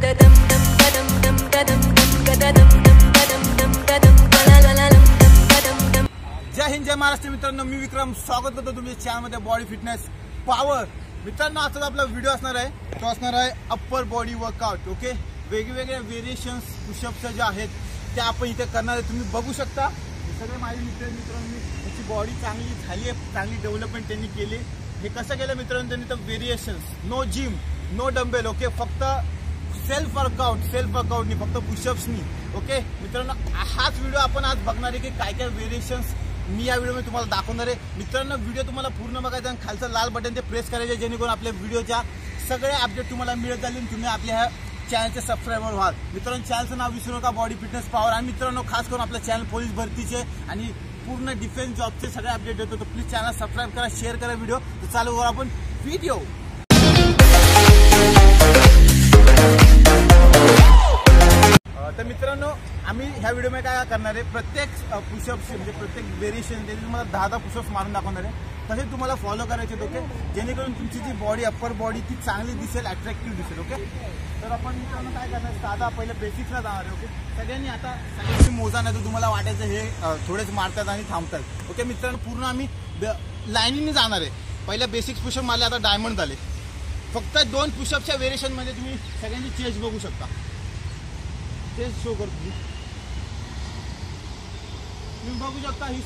जय हिंद जय महाराष्ट्र मित्रांनो, मी विक्रम स्वागत करतो तुमच्या चॅनलमध्ये बॉडी फिटनेस पॉवर। मित्रांनो, आजचा आपला व्हिडिओ असणार आहे तो असणार आहे अप्पर बॉडी वर्कआउट। ओके, वेगवेगळे व्हेरिएशन्स पुशअप्स जे आहेत ते आपण इथे करणार आहे। तुम्ही बघू शकता सगळे माझे मित्रांनी त्याची बॉडी चांगली झाली आहे, चांगली डेव्हलपमेंट त्यांनी केली। हे कसं केलं मित्रांनो त्यांनी, तर variations, no gym, no dumbbell, okay, फक्त सेल्फ वर्कआउटनी, फक्त पुशअप्सनी। ओके मित्रांनो, हाच व्हिडिओ आपण आज बघणार आहे की काय काय व्हेरिएशन्स मी या व्हिडिओमध्ये तुम्हाला दाखवणार आहे। मित्रांनो, व्हिडिओ तुम्हाला पूर्ण बघायचा आणि खालचं लाल बटन ते प्रेस करायचे, जेणेकरून आपल्या व्हिडिओच्या सगळे अपडेट तुम्हाला मिळत जाईल आणि तुम्ही आपल्या ह्या चॅनलचे सबस्क्रायबर व्हाल। मित्रांनो, चॅनलचं नाव विसरू नका, बॉडी फिटनेस पॉवर। आणि मित्रांनो, खास करून आपलं चॅनल पोलीस भरतीचे आणि पूर्ण डिफेन्स जॉबचे सगळे अपडेट देतो, तर प्लीज चॅनल सबस्क्राईब करा, शेअर करा व्हिडिओ। तर चालू करू आपण व्हिडिओ। तर मित्रांनो, आम्ही ह्या व्हिडिओमध्ये काय करणार आहे, प्रत्येक पुशअप्स म्हणजे प्रत्येक व्हेरिएशन त्याची तुम्हाला 10 पुशअप्स मारून दाखवणार आहे। तसे तुम्हाला फॉलो करायचे, ओके, जेणेकरून तुमची जी बॉडी अप्पर बॉडी ती चांगली दिसेल, अट्रॅक्टिव्ह दिसेल। ओके, तर आपण मित्रांनो काय करणार, साधा पहिलं बेसिक्सला जाणार आहे। ओके, सगळ्यांनी आता सगळ्यांनी मोजा नाही तर तुम्हाला वाटायचं हे थोडेच मारतात आणि थांबतात। ओके मित्रांनो, पूर्ण आम्ही लाईनीने जाणार आहे। पहिल्या बेसिक्स पुशअप मारले, आता डायमंड झाले। फक्त 2 पुशअपच्या व्हेरिएशनमध्ये तुम्ही सगळ्यांनी चेस्ट बघू शकता, चेस्ट शो करतो तुम्ही बघू शकता। ही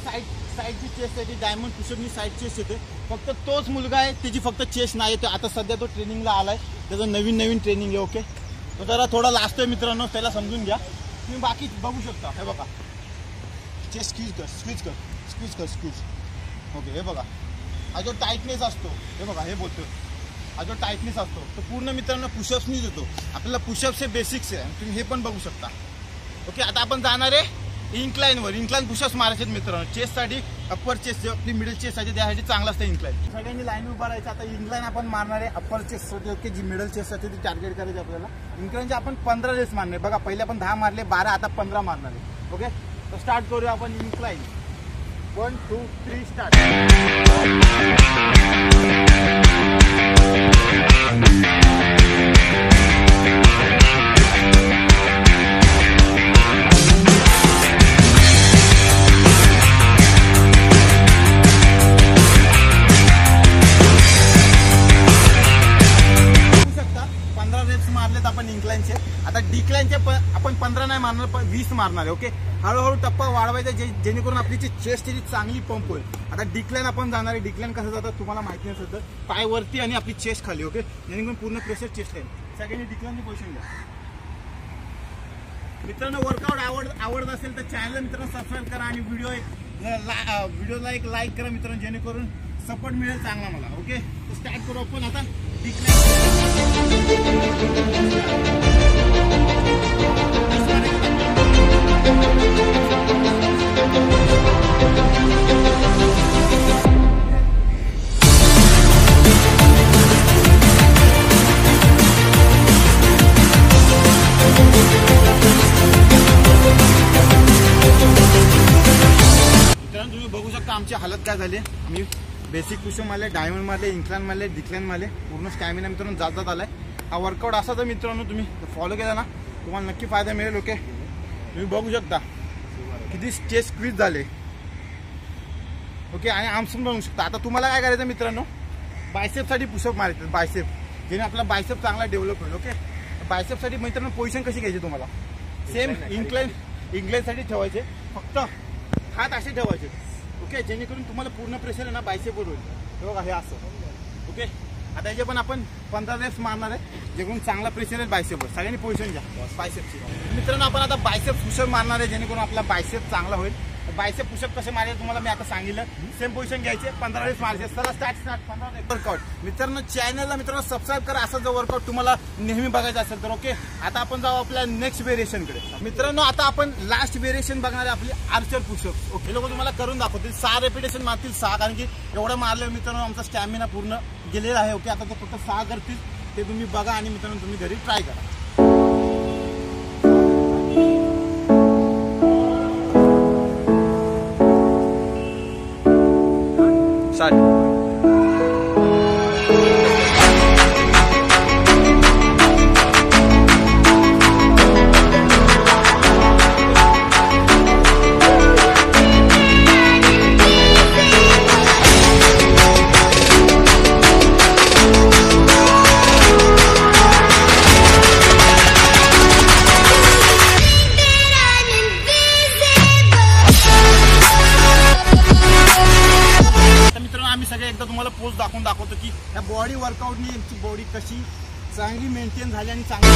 साईडची चेस्ट आहे, ती डायमंड पुशअपनी साईड चेस्ट येते। फक्त तोच मुलगा आहे त्याची फक्त चेस्ट नाही येते, आता सध्या तो ट्रेनिंगला आलाय, त्याचं नवीन ट्रेनिंग आहे। ओके, तो जरा थोडा लास्ट आहे मित्रांनो, त्याला समजून घ्या। तुम्ही बाकी बघू शकता, हे बघा चेस्ट स्क्वीज कर। ओके, हे बघा हा जो टाईटनेस असतो, हे बघा हे बोलतो, हा जो टाईटनेस असतो तो पूर्ण मित्रांनो पुशअप्सनीच येतो। आपल्याला पुशअप्स हे बेसिक्स आहे, तुम्ही हे पण बघू शकता। ओके, आता आपण जाणार आहे इन्क्लाइन पुशअप्स मारायचे मित्रांनो। चेस्टसाठी अप्पर चेस्ट जे आपली मिडल चेस्ट आहे त्यासाठी चांगलं असतं इन्क्लाइन। सगळ्यांनी लाईन उभा राहायचं। आता इन्क्लाइन आपण मारणार आहे अप्पर चेस्टसाठी। ओके, जी मिडल चेस्ट असते ती टार्गेट करायची आपल्याला। इन्क्लाइनचे आपण 15 रेस मारणे, बघा पहिले आपण 10 मारले, 12, आता 15 मारणार आहे। ओके, तर स्टार्ट करूया आपण इन्क्लाइन। 1 2 3 स्टार्ट। इन्क्लाइनचे आता डिक्लाइनचे आपण 15 नाही मारणार, 20 मारणार आहे। ओके, हळूहळू टप्पा वाढवायचा जेणेकरून आपली जी चेस्ट ती चांगली पंप होईल। आता डिक्लाइन आपण जाणार आहे। डिक्लाइन कसं जातं तुम्हाला माहिती नसेल तर पाय वरती आणि आपली चेस्ट खाली। ओके, जेणेकरून पूर्ण प्रेशर चेस्ट आहे। सगळ्यांनी डिक्लाइनची पोझिशन घ्या। मित्रांनो, वर्कआउट आवडत असेल तर चॅनल मित्रांनो सबस्क्राईब करा आणि व्हिडिओला एक लाईक करा मित्रांनो, जेणेकरून सपोर्ट मिळेल चांगला मला। ओके, तर स्टार्ट करू आपण आता तुम्ही बघू शकता आमची हालत काय झाली। मी बेसिक पुशअप मारले, डायमंड मारले, इन्क्लाइन मारले, डिक्लाइन मारले, पूर्ण स्टॅमिना मित्रांनो जात आलाय। हा वर्कआउट असा तर मित्रांनो तुम्ही फॉलो केला ना तुम्हाला नक्की फायदा मिळेल। ओके, तुम्ही बघू शकता किती चेस्ट स्क्वीज झाले। ओके, आणि आर्म्स पण बघू शकता। आता तुम्हाला काय करायचं मित्रांनो, बायसेपसाठी पुशअप मारायचं, बायसेप, जेणे आपला बायसेप चांगला डेव्हलप होईल। ओके, बायसेपसाठी मित्रांनो पोझिशन कशी घ्यायची तुम्हाला, सेम इन्क्लाइनसाठी ठेवायचे, फक्त हात असे ठेवायचे। ओके, जेणेकरून तुम्हाला पूर्ण प्रेशर आहे ना बायसेपवर होईल। हे बघा हे असं। ओके, आता याचे पण आपण 15 रेप्स मारणार आहे, जेणेकरून चांगला प्रेशर आहे बायसेपवर। सगळ्यांनी पोझिशन घ्या बायसेपची। मित्रांनो, आपण आता बायसेप पुशअप मारणार आहे, जेणेकरून आपला बायसेप चांगला होईल। बायसेप पुशअप कसे मारायचे तुम्हाला मी आता सांगितलं। सेम पोझिशन घ्यायचे, 15 रेप्स मारायचे। चला स्टार्ट 15 रेप्स वर्कआउट। मित्रांनो, चॅनलला मित्रांनो सबस्क्राईब करा, असा जो वर्कआउट तुम्हाला नेहमी बघायचा असेल तर। ओके, आता आपण जाऊ आपल्या नेक्स्ट व्हेरिएशनकडे। मित्रांनो, आता आपण लास्ट व्हेरिएशन बघणार आहे आपली आर्चर पुशअप। ओके, लोक तुम्हाला करून दाखवतील, 6 रेपिटेशन मारतील, 6, कारण की एवढं मारलं मित्रांनो आमचा स्टॅमिना पूर्ण गेलेला आहे। ओके, आता ते फक्त 6 करतील, ते तुम्ही बघा आणि मित्रांनो तुम्ही घरी ट्राय करा। बॉडी कशी चांगली मेंटेन झाली आणि चांगली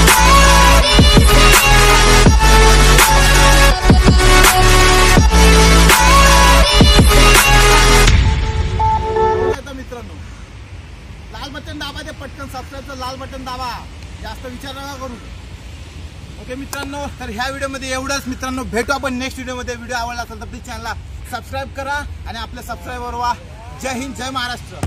मित्रांनो लाल बटन दाबा, ते पटकन सबस्क्राईबचं लाल बटन दाबा, जास्त विचार नका करू. ओके मित्रांनो, तर ह्या व्हिडिओमध्ये एवढंच मित्रांनो. भेटू आपण नेक्स्ट व्हिडिओमध्ये. व्हिडिओ आवडला असेल तर प्लीज चॅनलला सबस्क्राईब करा आणि आपल्या सबस्क्राईबर व्हा. जय हिंद, जय महाराष्ट्र.